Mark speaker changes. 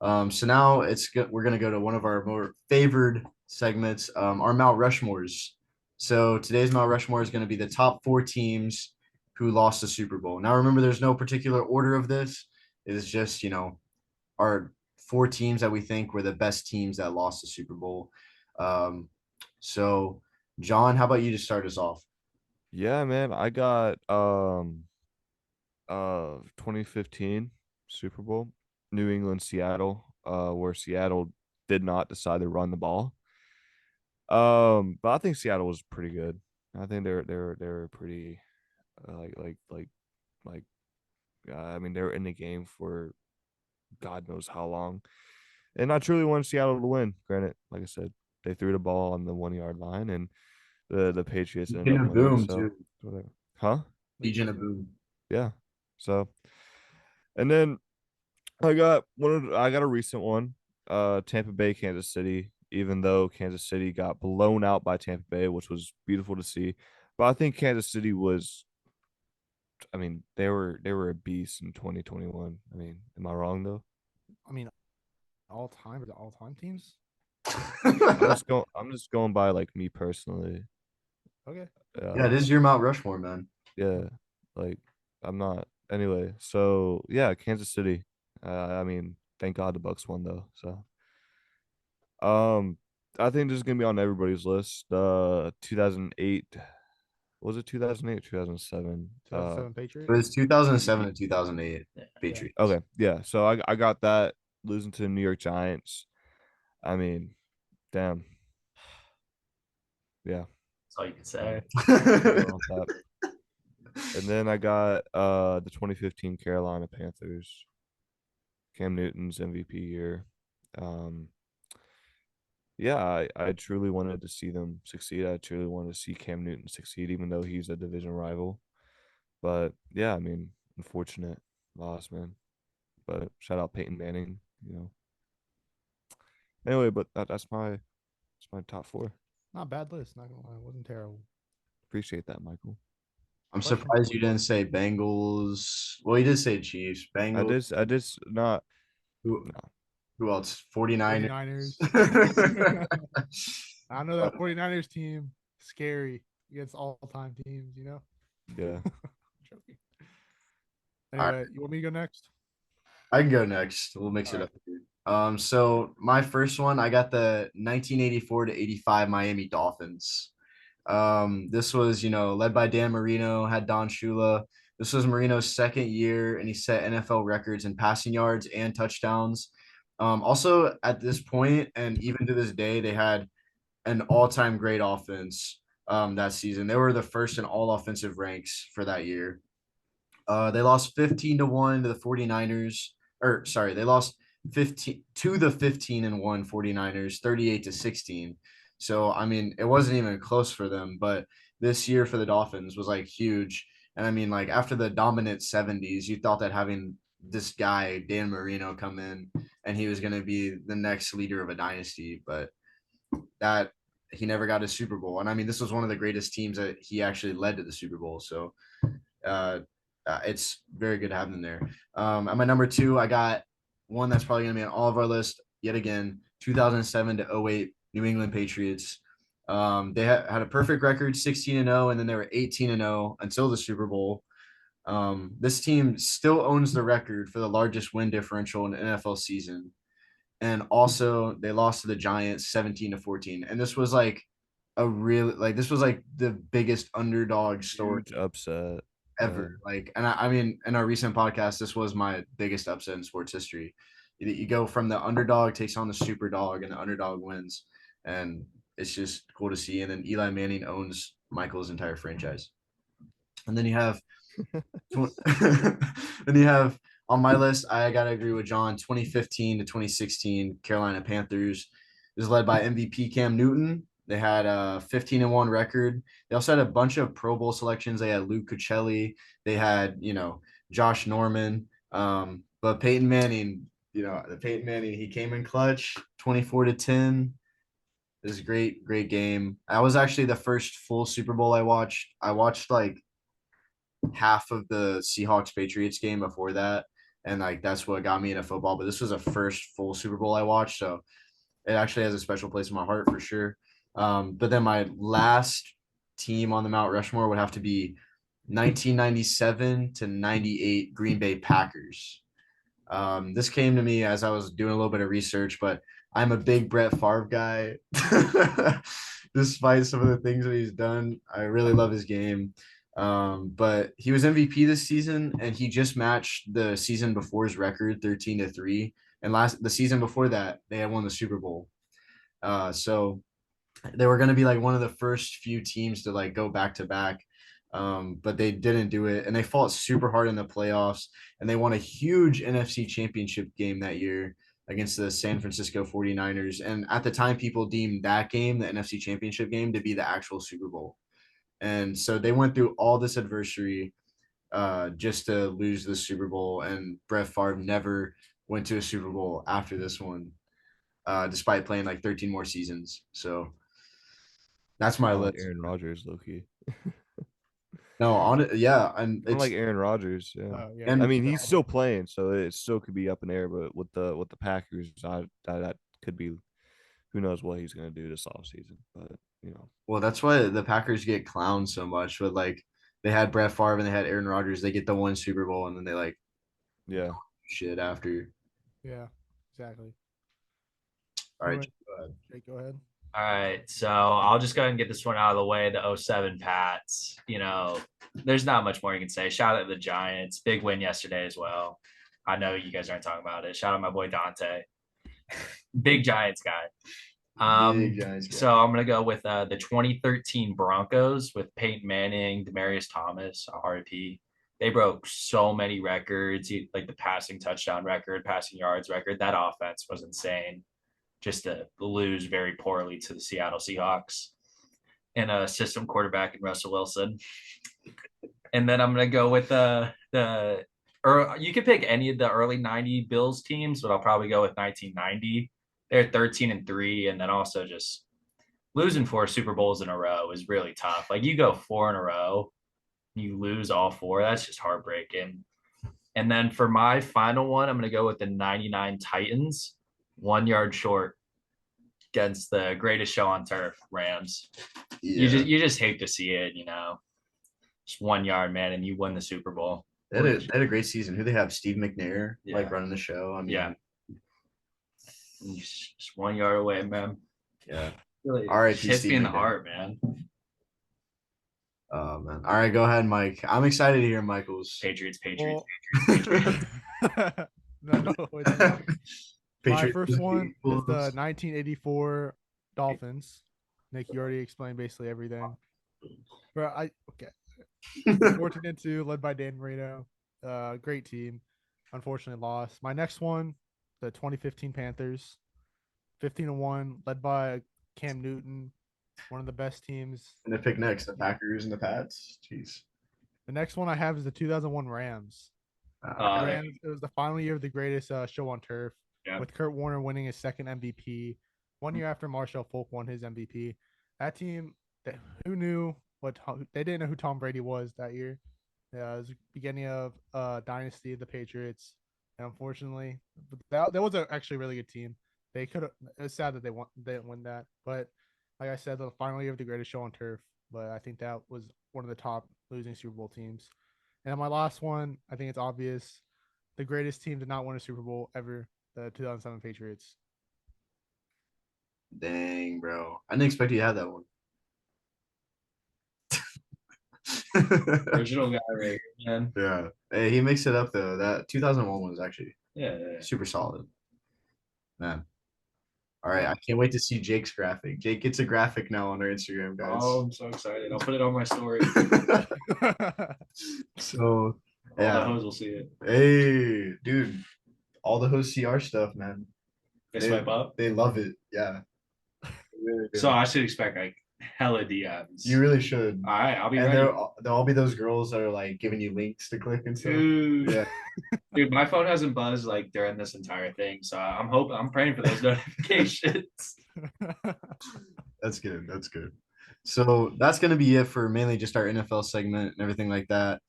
Speaker 1: So now we're gonna go to one of our more favored segments, our Mount Rushmores. So today's Mount Rushmore is going to be the top four teams who lost the Super Bowl. Now remember, there's no particular order of this. It is just our four teams that we think were the best teams that lost the Super Bowl. Um, so John, how about you to start us off?
Speaker 2: Yeah, man. I got 2015 Super Bowl, New England, Seattle, where Seattle did not decide to run the ball. But I think Seattle was pretty good. I think they're pretty like I mean they're in the game for God knows how long. And I truly wanted Seattle to win. Granted, like I said, they threw the ball on the 1 yard line and the Patriots ended
Speaker 1: Legion
Speaker 2: up
Speaker 1: of
Speaker 2: winning.
Speaker 1: Boom
Speaker 2: So
Speaker 1: too.
Speaker 2: whatever. Huh?
Speaker 1: Legion of Boom.
Speaker 2: Yeah. So and then I got a recent one. Tampa Bay, Kansas City, even though Kansas City got blown out by Tampa Bay, which was beautiful to see. But I think Kansas City was I mean, they were a beast in 2021. I mean, am I wrong though?
Speaker 3: I mean, all time teams.
Speaker 2: I'm just going by like me personally.
Speaker 3: Okay.
Speaker 1: Yeah, it is your Mount Rushmore, man.
Speaker 2: Yeah. Like I'm not anyway. So, yeah, Kansas City. I mean, thank God the Bucks won though. So, um I think this is going to be on everybody's list. 2008 was it 2008 2007?
Speaker 3: 2007
Speaker 1: It was
Speaker 3: Patriots.
Speaker 1: 2007 to 2008
Speaker 3: Yeah.
Speaker 1: Patriots.
Speaker 2: Okay, yeah. So I got that losing to the New York Giants. I mean, damn. Yeah.
Speaker 4: That's all you can
Speaker 2: Uh,
Speaker 4: say.
Speaker 2: put it on top. And then I got the 2015 Carolina Panthers. Cam Newton's MVP year. Um yeah, I truly wanted to see them succeed. I truly wanted to see Cam Newton succeed, even though he's a division rival. But yeah, I mean, unfortunate loss, man. But shout out Peyton Manning. Anyway, but that's my top four.
Speaker 3: Not a bad list. Not gonna lie, it wasn't terrible.
Speaker 2: Appreciate that, Michael.
Speaker 1: I'm
Speaker 3: Question
Speaker 1: surprised
Speaker 3: for
Speaker 1: you
Speaker 3: you.
Speaker 1: didn't say Bengals. Well, you did say Chiefs.
Speaker 2: I
Speaker 1: Bengals.
Speaker 2: just I just not
Speaker 1: Who,
Speaker 2: no.
Speaker 1: who else? 49ers.
Speaker 3: 49ers. I know that 49ers team scary against all-time teams.
Speaker 2: Yeah.
Speaker 3: Joking.
Speaker 1: All right,
Speaker 3: Anyway, you want me to go next?
Speaker 1: I can go next. We'll mix
Speaker 3: All
Speaker 1: it
Speaker 3: right.
Speaker 1: up here. So my first one, I got the 1984 to 85 Miami Dolphins. This was, led by Dan Marino, had Don Shula. This was Marino's second year, and he set NFL records in passing yards and touchdowns. Also, at this point, and even to this day, they had an all-time great offense that season. They were the first in all offensive ranks for that year. They lost 15-1 to the 49ers. Or sorry, they lost 15 to the 15-1 49ers, 38-16. So I mean, it wasn't even close for them, but this year for the Dolphins was like huge. And I mean, like after the dominant 70s, you thought that having this guy, Dan Marino, come in and he was going to be the next leader of a dynasty, but that he never got a Super Bowl. And I mean, this was one of the greatest teams that he actually led to the Super Bowl. So uh, it's very good to have them there. At my number two, I got one that's probably going to be on all of our list yet again 2007 to '08 New England Patriots. They had a perfect record 16-0, and then they were 18-0 until the Super Bowl. This team still owns the record for the largest win differential in an NFL season. And also, they lost to the Giants 17-14. And this was like this was like the biggest underdog story
Speaker 2: Huge upset. Yeah.
Speaker 1: ever. Like, and I mean, in our recent podcast, this was my biggest upset in sports history. You go from the underdog takes on the super dog, and the underdog wins, and it's just cool to see. And then Eli Manning owns Michael's entire franchise. And then you have, then you have on my list. I gotta agree with John. 2015 to 2016 Carolina Panthers is led by MVP Cam Newton. They had a 15-1 record. They also had a bunch of Pro Bowl selections. They had Luke Cuccelli. They had, Josh Norman. But Peyton Manning, the Peyton Manning, he came in clutch, 24-10. It was a great, great game. I was actually the first full Super Bowl I watched. I watched like half of the Seahawks Patriots game before that. and like that's what got me into football. But this was a first full Super Bowl I watched, so it actually has a special place in my heart for sure. But then my last team on the Mount Rushmore would have to be 1997 to 98 Green Bay Packers. This came to me as I was doing a little bit of research, but I'm a big Brett Favre guy. Despite some of the things that he's done, I really love his game. But he was MVP this season, and he just matched the season before's record, 13-3. And the season before that, they had won the Super Bowl. So they were going to be like one of the first few teams to like go back to back, but they didn't do it, and they fought super hard in the playoffs, and they won a huge NFC championship game that year against the San Francisco 49ers. And at the time, people deemed that game, the NFC championship game, to be the actual Super Bowl. And so they went through all this adversity just to lose the Super Bowl, and Brett Favre never went to a Super Bowl after this one, despite playing like 13 more seasons. So that's my
Speaker 2: I like
Speaker 1: list.
Speaker 2: Aaron Rodgers, low key.
Speaker 1: No, on it, yeah, and
Speaker 2: I
Speaker 1: it's
Speaker 2: like Aaron Rodgers. Yeah.
Speaker 3: Yeah.
Speaker 1: and
Speaker 2: I mean, he's still playing, so it still could be up in air. But with the Packers, that could be, who knows what he's gonna do this offseason. But you know,
Speaker 1: well, that's why the Packers get clowned so much. With like they had Brett Favre and they had Aaron Rodgers. They get the one Super Bowl and then they like
Speaker 2: yeah.
Speaker 1: shit after.
Speaker 3: Yeah, exactly.
Speaker 1: All right,
Speaker 3: Alright.
Speaker 1: go ahead.
Speaker 3: Jake, go ahead.
Speaker 4: All right, so I'll just go ahead and get this one out of the way. The '07 Pats, there's not much more you can say. Shout out to the Giants. Big win yesterday as well. I know you guys aren't talking about it. Shout out my boy Dante. Big Giants guy.
Speaker 1: Big Giants guy.
Speaker 4: So I'm going to go with the 2013 Broncos with Peyton Manning, Demaryius Thomas, RIP. They broke so many records, like the passing touchdown record, passing yards record. That offense was insane. Just to lose very poorly to the Seattle Seahawks and a system quarterback in Russell Wilson. And then I'm going to go with or you could pick any of the early 90 Bills teams, but I'll probably go with 1990. They're 13-3. And then also just losing 4 Super Bowls in a row is really tough. Like you go 4 in a row, you lose all 4. That's just heartbreaking. And then for my final one, I'm going to go with the 99 Titans. 1 yard short against the greatest show on turf, Rams.
Speaker 1: Yeah.
Speaker 4: You just hate to see it, just 1 yard, man, and you win the Super Bowl.
Speaker 1: They had a great season. Who they have? Steve McNair, like running the show. I mean,
Speaker 4: yeah, just 1 yard away, man.
Speaker 1: Yeah.
Speaker 4: Really
Speaker 1: All right,
Speaker 4: hits
Speaker 1: Steve
Speaker 4: me in the
Speaker 1: McNair.
Speaker 4: heart, man.
Speaker 1: Oh man. All right, go ahead, Mike. I'm excited to hear Michael's.
Speaker 4: Patriots.
Speaker 3: Well,
Speaker 4: Patriots.
Speaker 3: no, it's not. My
Speaker 1: Patriots.
Speaker 3: first one is the 1984 Dolphins. Nick, you already explained basically everything. But okay. 14-2, led by Dan Marino. Great team. Unfortunately lost. My next one, the 2015 Panthers. 15-1, led by Cam Newton. One of the best teams.
Speaker 1: And the pick next, the Packers and the Pats. Jeez.
Speaker 3: The next one I have is the 2001 Rams. Rams, it was the final year of the greatest show on turf.
Speaker 4: Yeah.
Speaker 3: With Kurt Warner winning his second MVP, 1 year after Marshall Faulk won his MVP. That team, who knew they didn't know who Tom Brady was that year. It was the beginning of dynasty of the Patriots, and unfortunately, that was actually a really good team. They could have. It was sad that they didn't win that, but like I said, the final year of the greatest show on turf. But I think that was one of the top losing Super Bowl teams. And my last one, I think it's obvious, the greatest team to not win a Super Bowl ever. The 2007 Patriots.
Speaker 1: Dang, bro. I didn't expect you to have that one.
Speaker 4: Original guy right here, man.
Speaker 1: Yeah. Hey, he mixed it up though. That 2001 was actually
Speaker 4: Yeah.
Speaker 1: super solid. Man. All right. I can't wait to see Jake's graphic. Jake gets a graphic now on our Instagram, guys.
Speaker 4: Oh, I'm so excited. I'll put it on my story.
Speaker 1: So,
Speaker 4: All the
Speaker 1: yeah.
Speaker 4: hoes will see it.
Speaker 1: Hey, dude. All the host CR stuff, man.
Speaker 4: They swipe up.
Speaker 1: They love it. Yeah. They really do.
Speaker 4: So I should expect like hella DMs.
Speaker 1: You really should.
Speaker 4: All right, I'll be
Speaker 1: And
Speaker 4: ready.
Speaker 1: they'll all be those girls that are like giving you links to click and stuff.
Speaker 4: Dude.
Speaker 1: Yeah.
Speaker 4: Dude, my phone hasn't buzzed like during this entire thing, so I'm praying for those notifications.
Speaker 1: That's good. That's good. So that's going to be it for mainly just our NFL segment and everything like that.